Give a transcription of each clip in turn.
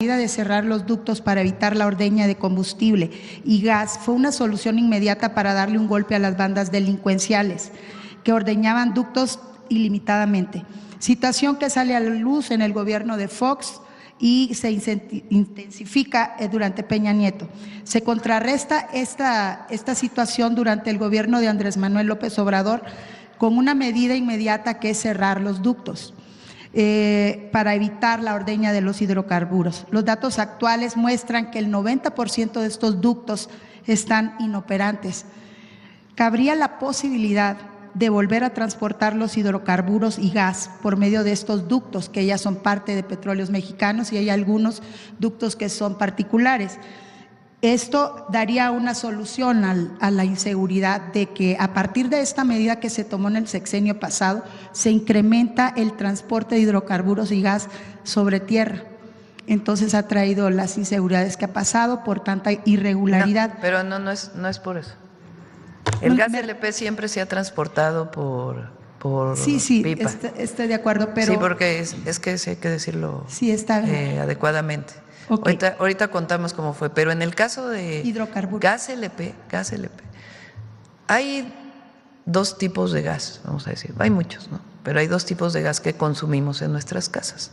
de cerrar los ductos para evitar la ordeña de combustible y gas fue una solución inmediata para darle un golpe a las bandas delincuenciales que ordeñaban ductos ilimitadamente. Situación que sale a la luz en el gobierno de Fox y se intensifica durante Peña Nieto. Se contrarresta esta situación durante el gobierno de Andrés Manuel López Obrador con una medida inmediata que es cerrar los ductos. Para evitar la ordeña de los hidrocarburos. Los datos actuales muestran que el 90% de estos ductos están inoperantes. ¿Cabría la posibilidad de volver a transportar los hidrocarburos y gas por medio de estos ductos que ya son parte de Petróleos Mexicanos y hay algunos ductos que son particulares? Esto daría una solución a la inseguridad de que a partir de esta medida que se tomó en el sexenio pasado, se incrementa el transporte de hidrocarburos y gas sobre tierra. Entonces ha traído las inseguridades que ha pasado por tanta irregularidad. No, pero no es por eso. El gas LP siempre se ha transportado por sí, pipa. Estoy de acuerdo, pero… Sí, porque es que sí hay que decirlo sí, está adecuadamente. Okay. Ahorita contamos cómo fue, pero en el caso de gas LP, hay dos tipos de gas, vamos a decir, hay muchos, ¿no? Pero hay dos tipos de gas que consumimos en nuestras casas,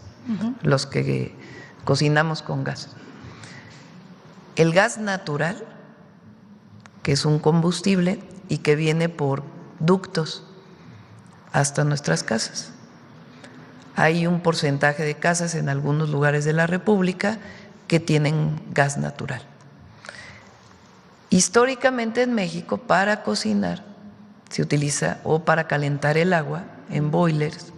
los que cocinamos con gas. El gas natural, que es un combustible y que viene por ductos hasta nuestras casas. Hay un porcentaje de casas en algunos lugares de la República que tienen gas natural. Históricamente en México para cocinar se utiliza, o para calentar el agua en boilers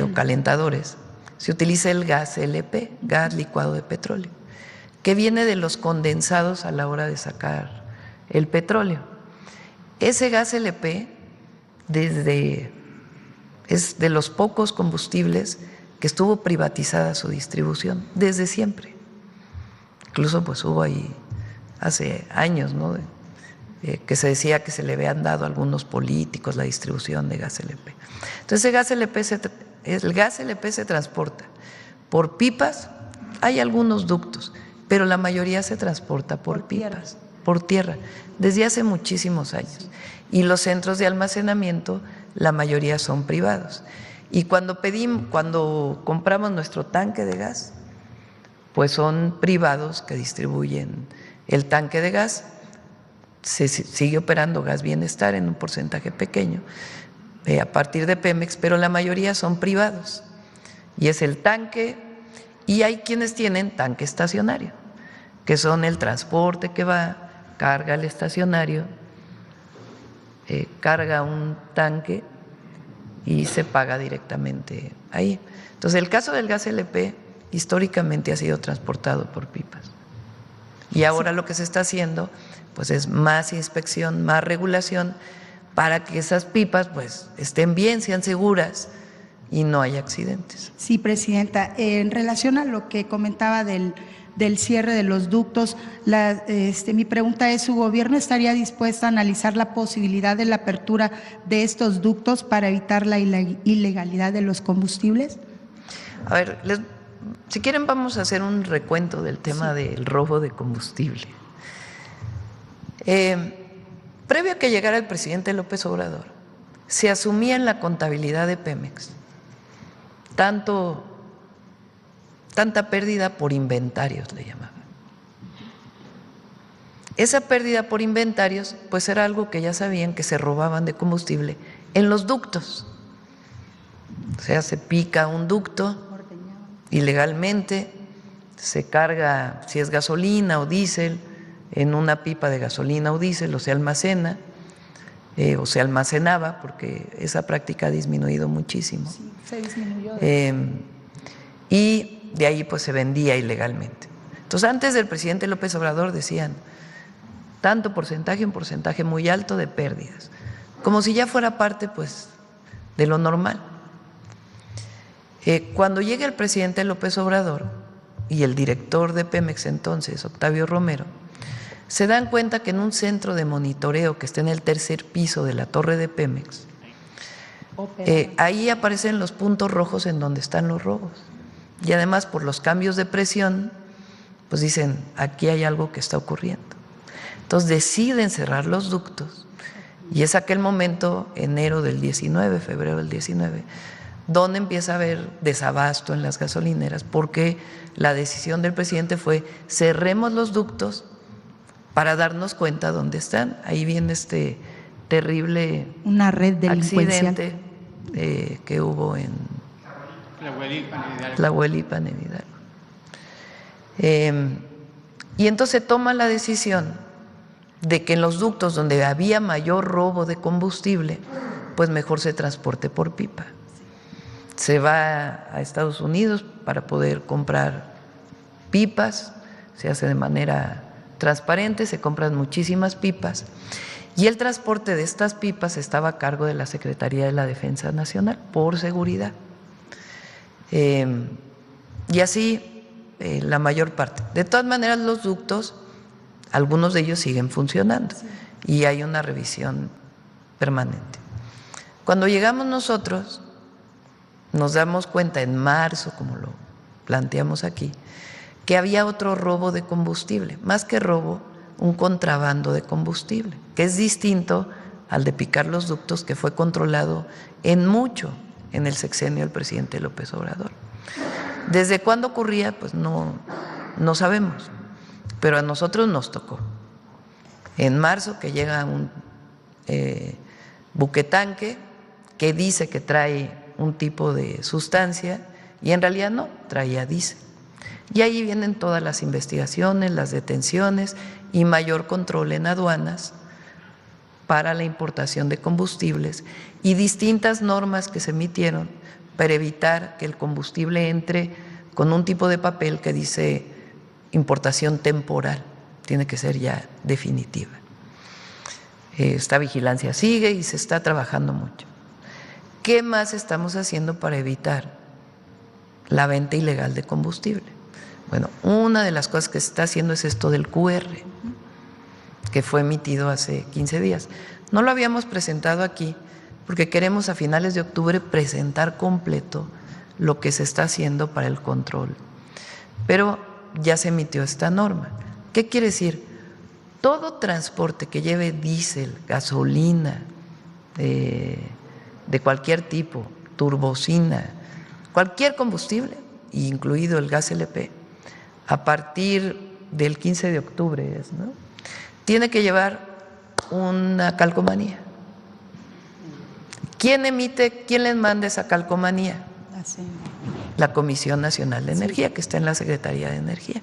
o calentadores, se utiliza el gas LP, gas licuado de petróleo, que viene de los condensados a la hora de sacar el petróleo. Ese gas LP es de los pocos combustibles que estuvo privatizada su distribución desde siempre. Incluso pues hubo ahí hace años, ¿no? Que se decía que se le habían dado a algunos políticos la distribución de gas LP. Entonces el gas LP se transporta por pipas, hay algunos ductos, pero la mayoría se transporta por pipas, por tierra, desde hace muchísimos años. Y los centros de almacenamiento, la mayoría son privados. Y cuando compramos nuestro tanque de gas, pues son privados que distribuyen el tanque de gas. Se sigue operando Gas Bienestar en un porcentaje pequeño a partir de Pemex, pero la mayoría son privados. Y es el tanque, y hay quienes tienen tanque estacionario, que son el transporte que va, carga el estacionario, carga un tanque y se paga directamente ahí. Entonces, el caso del gas LP históricamente ha sido transportado por pipas. Y ahora lo que se está haciendo pues es más inspección, más regulación para que esas pipas pues estén bien, sean seguras y no haya accidentes. Sí, Presidenta, en relación a lo que comentaba del cierre de los ductos, mi pregunta es, ¿su gobierno estaría dispuesto a analizar la posibilidad de la apertura de estos ductos para evitar la ilegalidad de los combustibles? A ver, si quieren vamos a hacer un recuento del tema del robo de combustible. Previo a que llegara el presidente López Obrador, se asumía en la contabilidad de Pemex tanta pérdida por inventarios, le llamaban. Esa pérdida por inventarios, pues era algo que ya sabían que se robaban de combustible en los ductos. O sea, se pica un ducto ilegalmente, se carga, si es gasolina o diésel, en una pipa de gasolina o diésel, o se almacena, o se almacenaba, porque esa práctica ha disminuido muchísimo. Sí, se disminuyó. Y de ahí pues se vendía ilegalmente. Entonces, antes del presidente López Obrador decían tanto porcentaje, un porcentaje muy alto de pérdidas, como si ya fuera parte pues de lo normal. Cuando llega el presidente López Obrador y el director de Pemex entonces, Octavio Romero, se dan cuenta que en un centro de monitoreo que está en el tercer piso de la torre de Pemex, ahí aparecen los puntos rojos en donde están los robos. Y además, por los cambios de presión, pues dicen, aquí hay algo que está ocurriendo. Entonces deciden cerrar los ductos, y es aquel momento, enero del 19, febrero del 19, donde empieza a haber desabasto en las gasolineras, porque la decisión del presidente fue: cerremos los ductos para darnos cuenta dónde están. Ahí viene este terrible una red delincuencial accidente que hubo en Tlahuelipan, en Hidalgo. Y entonces toma la decisión de que en los ductos donde había mayor robo de combustible, pues mejor se transporte por pipa. Se va a Estados Unidos para poder comprar pipas, se hace de manera transparente, se compran muchísimas pipas, y el transporte de estas pipas estaba a cargo de la Secretaría de la Defensa Nacional por seguridad. Y así la mayor parte. De todas maneras, los ductos, algunos de ellos siguen funcionando, y hay una revisión permanente. Cuando llegamos nosotros, nos damos cuenta en marzo, como lo planteamos aquí, que había otro robo de combustible, más que robo, un contrabando de combustible, que es distinto al de picar los ductos, que fue controlado en mucho en el sexenio del presidente López Obrador. ¿Desde cuándo ocurría? Pues no sabemos, pero a nosotros nos tocó. En marzo, que llega un buquetanque que dice que trae un tipo de sustancia, y en realidad no, traía diésel. Y ahí vienen todas las investigaciones, las detenciones y mayor control en aduanas para la importación de combustibles, y distintas normas que se emitieron para evitar que el combustible entre con un tipo de papel que dice importación temporal, tiene que ser ya definitiva. Esta vigilancia sigue y se está trabajando mucho. ¿Qué más estamos haciendo para evitar la venta ilegal de combustible? Bueno, una de las cosas que se está haciendo es esto del QR, que fue emitido hace 15 días. No lo habíamos presentado aquí porque queremos a finales de octubre presentar completo lo que se está haciendo para el control. Pero ya se emitió esta norma. ¿Qué quiere decir? Todo transporte que lleve diésel, gasolina, de cualquier tipo, turbocina, cualquier combustible, incluido el gas LP, a partir del 15 de octubre, ¿no?, tiene que llevar una calcomanía. ¿Quién les manda esa calcomanía? La Comisión Nacional de Energía, que está en la Secretaría de Energía.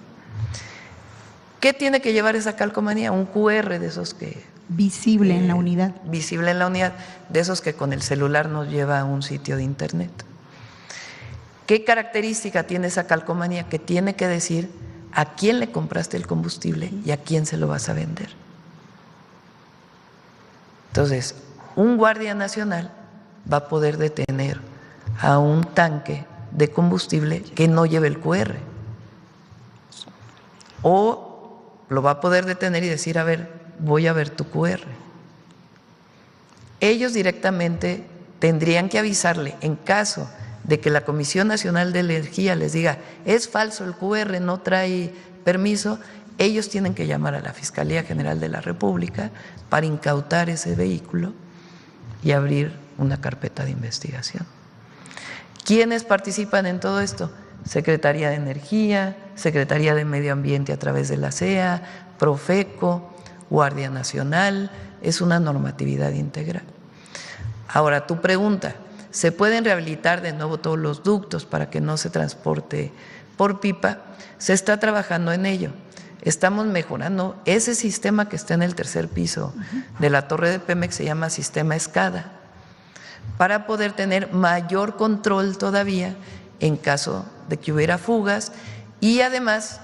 ¿Qué tiene que llevar esa calcomanía? Un QR de esos que… visible en la unidad. Visible en la unidad, de esos que con el celular nos lleva a un sitio de internet. ¿Qué característica tiene esa calcomanía? Que tiene que decir a quién le compraste el combustible y a quién se lo vas a vender. Entonces, un guardia nacional va a poder detener a un tanque de combustible que no lleve el QR, o lo va a poder detener y decir: a ver, voy a ver tu QR. Ellos directamente tendrían que avisarle, en caso de que la Comisión Nacional de Energía les diga: es falso el QR, no trae permiso, ellos tienen que llamar a la Fiscalía General de la República para incautar ese vehículo y abrir una carpeta de investigación. ¿Quiénes participan en todo esto? Secretaría de Energía, Secretaría de Medio Ambiente a través de la CEA, Profeco, Guardia Nacional. Es una normatividad integral. Ahora, tu pregunta: ¿se pueden rehabilitar de nuevo todos los ductos para que no se transporte por pipa? Se está trabajando en ello. Estamos mejorando ese sistema que está en el tercer piso de la torre de Pemex, se llama sistema SCADA, para poder tener mayor control todavía en caso de que hubiera fugas, y además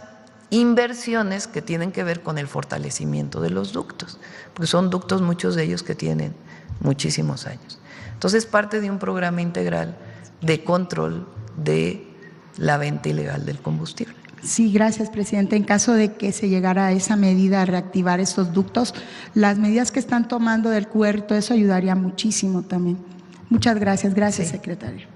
inversiones que tienen que ver con el fortalecimiento de los ductos, porque son ductos, muchos de ellos, que tienen muchísimos años. Entonces, parte de un programa integral de control de la venta ilegal del combustible. Sí, gracias, presidente. En caso de que se llegara a esa medida, a reactivar estos ductos, las medidas que están tomando del QR, todo eso ayudaría muchísimo también. Muchas gracias. Gracias, secretario.